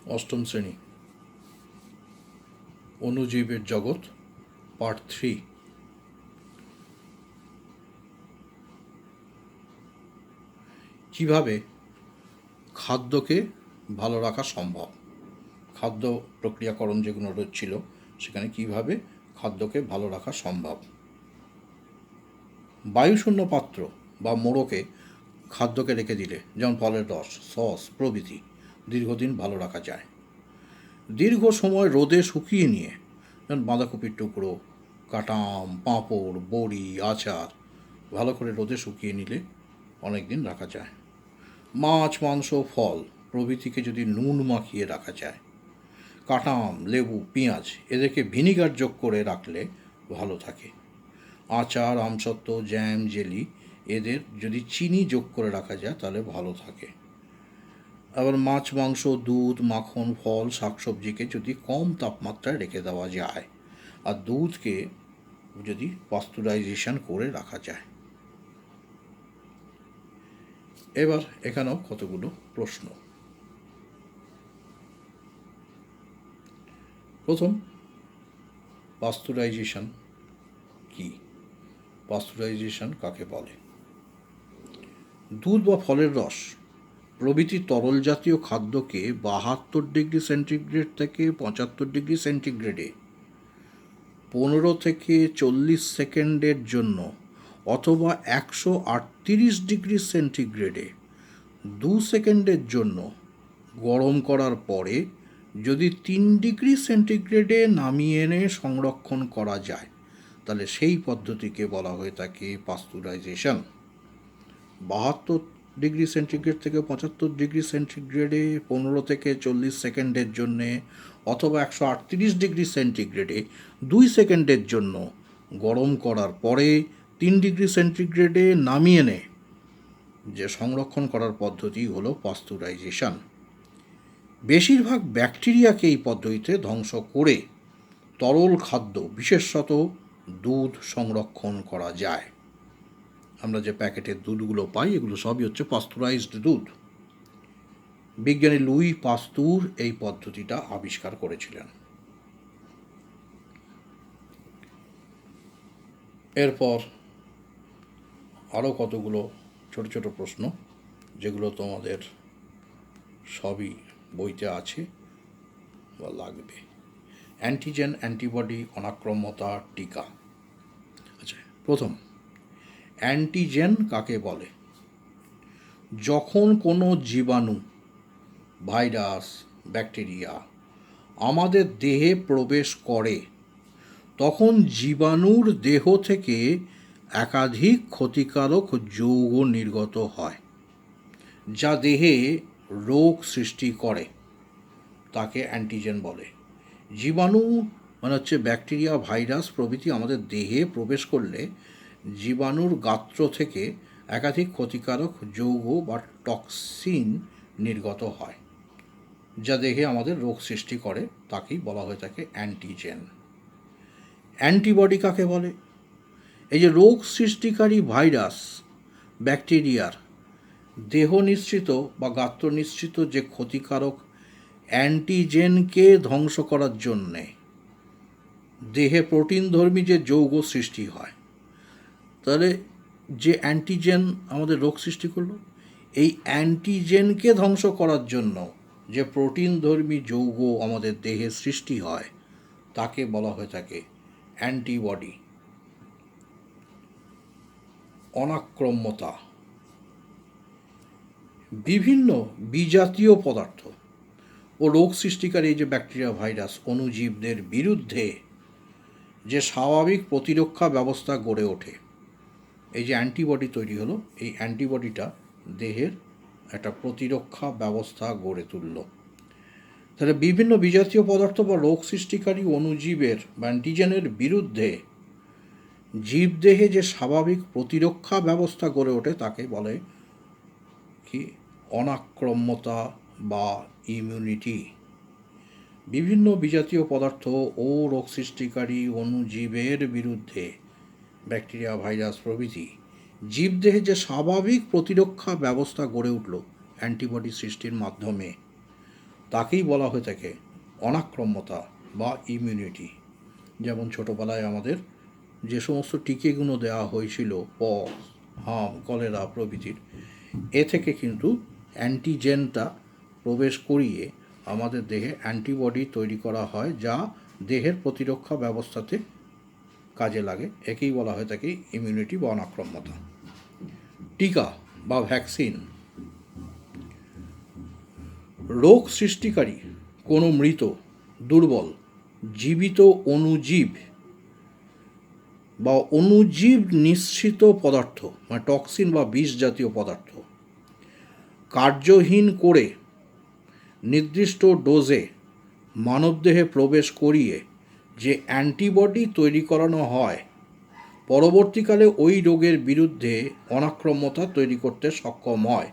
অষ্টম শ্রেণী অণুজীবের জগৎ পার্ট 3। কিভাবে খাদ্যকে ভালো রাখা সম্ভব, খাদ্য প্রক্রিয়াকরণ যেগুলো ছিল সেখানে কিভাবে খাদ্যকে ভালো রাখা সম্ভব। বায়ুশূন্য পাত্র বা মোড়কে খাদ্যকে রেখে দিলে, যেমন ফলের রস, সস প্রভৃতি, দীর্ঘদিন ভালো রাখা যায়। দীর্ঘ সময় রোদে শুকিয়ে নিয়ে, যেমন বাঁধাকপির টুকরো, কাঁটাম, পাঁপড়, বড়ি, আচার ভালো করে রোদে শুকিয়ে নিলে অনেক দিন রাখা যায়। মাছ, মাংস, ফল প্রভৃতিকে যদি নুন মাখিয়ে রাখা যায়, কাঁটাম, লেবু, পেঁয়াজ এদেরকে ভিনিগার যোগ করে রাখলে ভালো থাকে। আচার, আমসত্ত্ব, জ্যাম, জেলি এদের যদি চিনি যোগ করে রাখা যায় তাহলে ভালো থাকে। আবার মাছ, মাংস, দুধ, মাখন, ফল, শাকসবজিকে যদি কম তাপমাত্রায় রেখে দেওয়া যায়, আর দুধকে যদি পাস্তুরাইজেশন করে রাখা যায়। এবার এখানেও কতগুলো প্রশ্ন। প্রথম, পাস্তুরাইজেশন কি? পাস্তুরাইজেশন কাকে বলে? দুধ বা ফলের রস প্রভৃতি তরল জাতীয় খাদ্যকে 72 ডিগ্রি সেন্টিগ্রেড থেকে 75 ডিগ্রি সেন্টিগ্রেডে 15 থেকে 40 সেকেন্ডের জন্য অথবা 138 ডিগ্রি সেন্টিগ্রেডে 2 সেকেন্ডের জন্য গরম করার পরে যদি 3 ডিগ্রি সেন্টিগ্রেডে নামিয়ে এনে সংরক্ষণ করা যায় তাহলে সেই পদ্ধতিকে বলা হয়ে থাকে পাস্তুরাইজেশন। 72 ডিগ্রি সেন্টিগ্রেড থেকে 75 ডিগ্রি সেন্টিগ্রেডে 15 থেকে 40 সেকেন্ডের জন্যে অথবা 138 ডিগ্রি সেন্টিগ্রেডে 2 সেকেন্ডের জন্য গরম করার পরে 3 ডিগ্রি সেন্টিগ্রেডে নামিয়ে এনে যে সংরক্ষণ করার পদ্ধতি হলো পাস্তুরাইজেশন। বেশিরভাগ ব্যাকটেরিয়াকে এই পদ্ধতিতে ধ্বংস করে তরল খাদ্য, বিশেষত দুধ সংরক্ষণ করা যায়। আমরা যে প্যাকেটের দুধগুলো পাই এগুলো সবই হচ্ছে পাস্তুরাইজড দুধ। বিজ্ঞানী লুই পাস্তুর এই পদ্ধতিটা আবিষ্কার করেছিলেন। এরপর আরও কতগুলো ছোট ছোট প্রশ্ন, যেগুলো তোমাদের সবই বইতে আছে বা লাগবে। অ্যান্টিজেন, অ্যান্টিবডি, অনাক্রম্যতা, টিকা। আচ্ছা, প্রথম, অ্যান্টিজেন কাকে বলে? যখন কোনো জীবাণু, ভাইরাস, ব্যাকটেরিয়া আমাদের দেহে প্রবেশ করে তখন জীবাণুর দেহ থেকে একাধিক ক্ষতিকারক যৌগ নির্গত হয় যা দেহে রোগ সৃষ্টি করে, তাকে অ্যান্টিজেন বলে। জীবাণু মানে হচ্ছে ব্যাকটেরিয়া, ভাইরাস প্রভৃতি আমাদের দেহে প্রবেশ করলে জীবাণুর গাত্র থেকে একাধিক ক্ষতিকারক যৌগ বা টক্সিন নির্গত হয় যা দেহে আমাদের রোগ সৃষ্টি করে, তাকেই বলা হয়ে থাকে অ্যান্টিজেন। অ্যান্টিবডি কাকে বলে? এই যে রোগ সৃষ্টিকারী ভাইরাস, ব্যাকটেরিয়ার দেহ নিঃসৃত বা গাত্র নিঃসৃত যে ক্ষতিকারক অ্যান্টিজেনকে ধ্বংস করার জন্যে দেহে প্রোটিনধর্মী যে যৌগ সৃষ্টি হয়, তাহলে যে অ্যান্টিজেন আমাদের রোগ সৃষ্টি করলো, এই অ্যান্টিজেনকে ধ্বংস করার জন্য যে প্রোটিনধর্মী যৌগ আমাদের দেহে সৃষ্টি হয় তাকে বলা হয়ে থাকে অ্যান্টিবডি। অনাক্রম্যতা, বিভিন্ন বিজাতীয় পদার্থ ও রোগ সৃষ্টিকারী যে ব্যাকটেরিয়া, ভাইরাস, অণুজীবদের বিরুদ্ধে যে স্বাভাবিক প্রতিরক্ষা ব্যবস্থা গড়ে ওঠে, এই যে অ্যান্টিবডি তৈরি হলো, এই অ্যান্টিবডিটা দেহের একটা প্রতিরক্ষা ব্যবস্থা গড়ে তুলল। তাহলে বিভিন্ন বিজাতীয় পদার্থ বা রোগ সৃষ্টিকারী অণুজীবের বা অ্যান্টিজেনের বিরুদ্ধে জীবদেহে যে স্বাভাবিক প্রতিরক্ষা ব্যবস্থা গড়ে ওঠে তাকে বলে কি? অনাক্রম্যতা বা ইমিউনিটি। বিভিন্ন বিজাতীয় পদার্থ ও রোগ সৃষ্টিকারী অণুজীবের বিরুদ্ধে, ব্যাকটেরিয়া, ভাইরাস প্রভৃতি জীবদেহে যে স্বাভাবিক প্রতিরক্ষা ব্যবস্থা গড়ে উঠল অ্যান্টিবডি সৃষ্টির মাধ্যমে, তাকেই বলা হয়ে থাকে অনাক্রম্যতা বা ইমিউনিটি। যেমন ছোটোবেলায় আমাদের যে সমস্ত টিকাগুলো দেওয়া হয়েছিল পক্স, হাম, কলেরা প্রভৃতির, এ থেকে কিন্তু অ্যান্টিজেনটা প্রবেশ করিয়ে আমাদের দেহে অ্যান্টিবডি তৈরি করা হয়, যা দেহের প্রতিরক্ষা ব্যবস্থাতে কাজে লাগে। একেই বলা হয়ে থাকে ইমিউনিটি বা অনাক্রম্যতা। টিকা বা ভ্যাকসিন রোগ সৃষ্টিকারী কোনো মৃত, দুর্বল, জীবিত অণুজীব বা অণুজীব নিঃসৃত পদার্থ, মানে টক্সিন বা বিষ জাতীয় পদার্থ কার্যহীন করে নির্দিষ্ট ডোজে মানবদেহে প্রবেশ করিয়ে যে অ্যান্টিবডি তৈরি করানো হয়, পরবর্তীকালে ওই রোগের বিরুদ্ধে অনাক্রম্যতা তৈরি করতে সক্ষম হয়।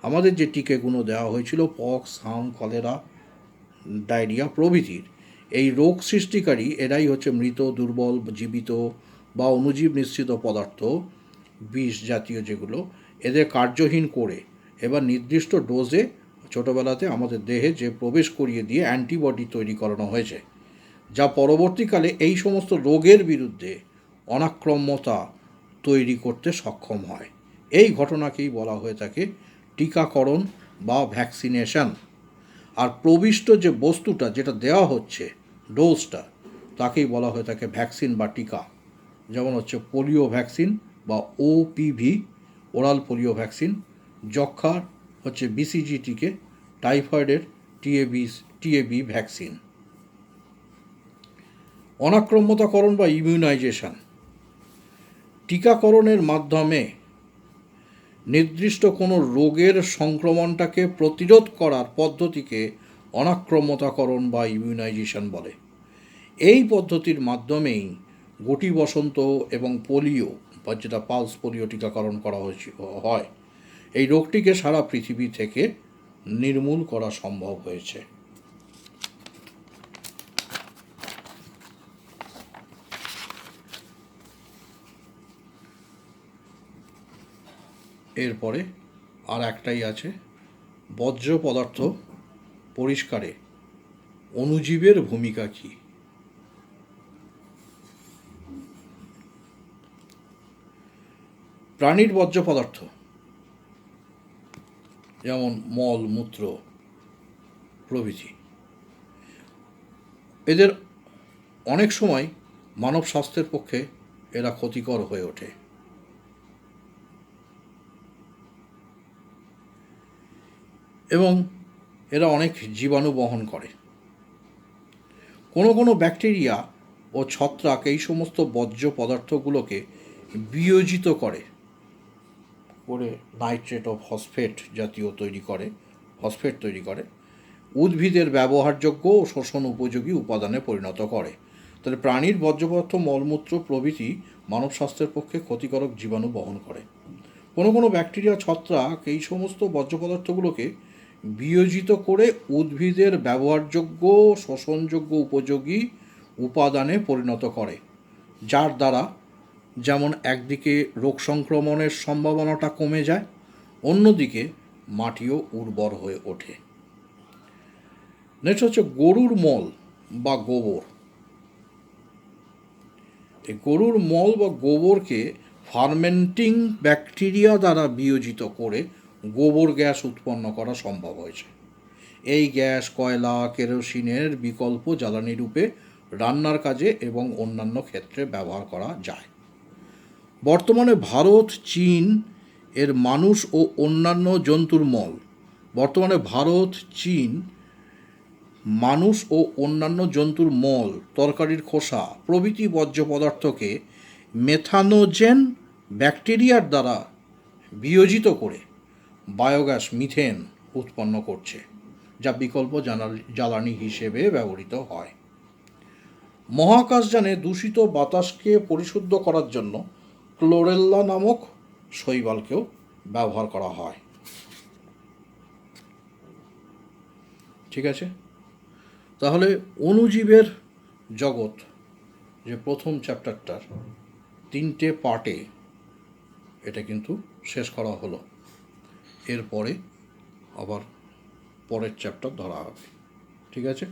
আমাদের যে টিকাগুলো দেওয়া হয়েছিল পক্স, হাম, কলেরা, ডায়রিয়া প্রভৃতির, এই রোগ সৃষ্টিকারী এরাই হচ্ছে মৃত, দুর্বল, জীবিত বা অণুজীব নিঃসৃত পদার্থ, বিষ জাতীয় যেগুলো, এদের কার্যহীন করে এবার নির্দিষ্ট ডোজে ছোটোবেলাতে আমাদের দেহে যে প্রবেশ করিয়ে দিয়ে অ্যান্টিবডি তৈরি করানো হয়েছে, যা পরবর্তীকালে এই সমস্ত রোগের বিরুদ্ধে অনাক্রম্যতা তৈরি করতে সক্ষম হয়। এই ঘটনাকেই বলা হয়ে থাকে টিকাকরণ বা ভ্যাকসিনেশন। আর প্রবিষ্ট যে বস্তুটা যেটা দেওয়া হচ্ছে, ডোজটা, তাকেই বলা হয়ে থাকে ভ্যাকসিন বা টিকা। যেমন হচ্ছে পোলিও ভ্যাকসিন বা ওপিভি, ওরাল পোলিও ভ্যাকসিন, যক্ষার হচ্ছে বিসিজি টিকে, টাইফয়েডের টিএবি ভ্যাকসিন। অনাক্রম্যতাকরণ বা ইমিউনাইজেশন টিকাকরণের মাধ্যমে নির্দিষ্ট কোনো রোগের সংক্রমণটাকে প্রতিরোধ করার পদ্ধতিকে অনাক্রম্যতাকরণ বা ইমিউনাইজেশন বলে। এই পদ্ধতির মাধ্যমেই গুটি বসন্ত এবং পোলিও বা যেটা পালস পোলিও টিকাকরণ করা হয়, এই রোগটিকে সারা পৃথিবী থেকে নির্মূল করা সম্ভব হয়েছে। এরপরে আর একটাই আছে, বর্জ্য পদার্থ পরিষ্কারে অণুজীবের ভূমিকা কী। প্রাণীর বর্জ্য পদার্থ যেমন মল, মূত্র প্রভৃতি, এদের অনেক সময় মানব স্বাস্থ্যের পক্ষে এরা ক্ষতিকর হয়ে ওঠে। এবং এরা অনেক জীবাণু বহন করে। কোনো কোনো ব্যাকটেরিয়া ও ছত্রাক এই সমস্ত বর্জ্য পদার্থগুলোকে বিয়োজিত করে নাইট্রেট ও ফসফেট জাতীয় ফসফেট তৈরি করে, উদ্ভিদের ব্যবহারযোগ্য ও শোষণ উপযোগী উপাদানে পরিণত করে। তাহলে প্রাণীর বর্জ্য পদার্থ, মলমূত্র প্রভৃতি মানব স্বাস্থ্যের পক্ষে ক্ষতিকারক জীবাণু বহন করে। কোনো কোনো ব্যাকটেরিয়া, ছত্রাক এই সমস্ত বর্জ্য পদার্থগুলোকে বিয়োজিত করে উদ্ভিদের ব্যবহারযোগ্য, শোষণযোগ্য উপযোগী উপাদানে পরিণত করে, যার দ্বারা যেমন একদিকে রোগ সংক্রমণের সম্ভাবনাটা কমে যায়, অন্যদিকে মাটিও উর্বর হয়ে ওঠে। নেক্সট হচ্ছে গরুর মল বা গোবর। এই গরুর মল বা গোবরকে ফার্মেন্টিং ব্যাকটেরিয়া দ্বারা বিয়োজিত করে গোবর গ্যাস উৎপন্ন করা সম্ভব হয়েছে। এই গ্যাস কয়লা, কেরোসিনের বিকল্প জ্বালানি রূপে রান্নার কাজে এবং অন্যান্য ক্ষেত্রে ব্যবহার করা যায়। বর্তমানে ভারত, চীন এর মানুষ ও অন্যান্য জন্তুর মল, মানুষ ও অন্যান্য জন্তুর মল, তরকারির খোসা প্রভৃতি বর্জ্য পদার্থকে মেথানোজেন ব্যাকটেরিয়ার দ্বারা বিয়োজিত করে বায়োগ্যাস, মিথেন উৎপন্ন করছে, যা বিকল্প জ্বালানি হিসেবে ব্যবহৃত হয়। মহাকাশযানে দূষিত বাতাসকে পরিশুদ্ধ করার জন্য ক্লোরেল্লা নামক শৈবালকেও ব্যবহার করা হয়। ঠিক আছে, তাহলে অণুজীবের জগৎ যে প্রথম চ্যাপ্টারটার 3টে পার্টে এটা কিন্তু শেষ করা হলো। এরপরে আবার পরের চ্যাপ্টার ধরা হবে। ঠিক আছে।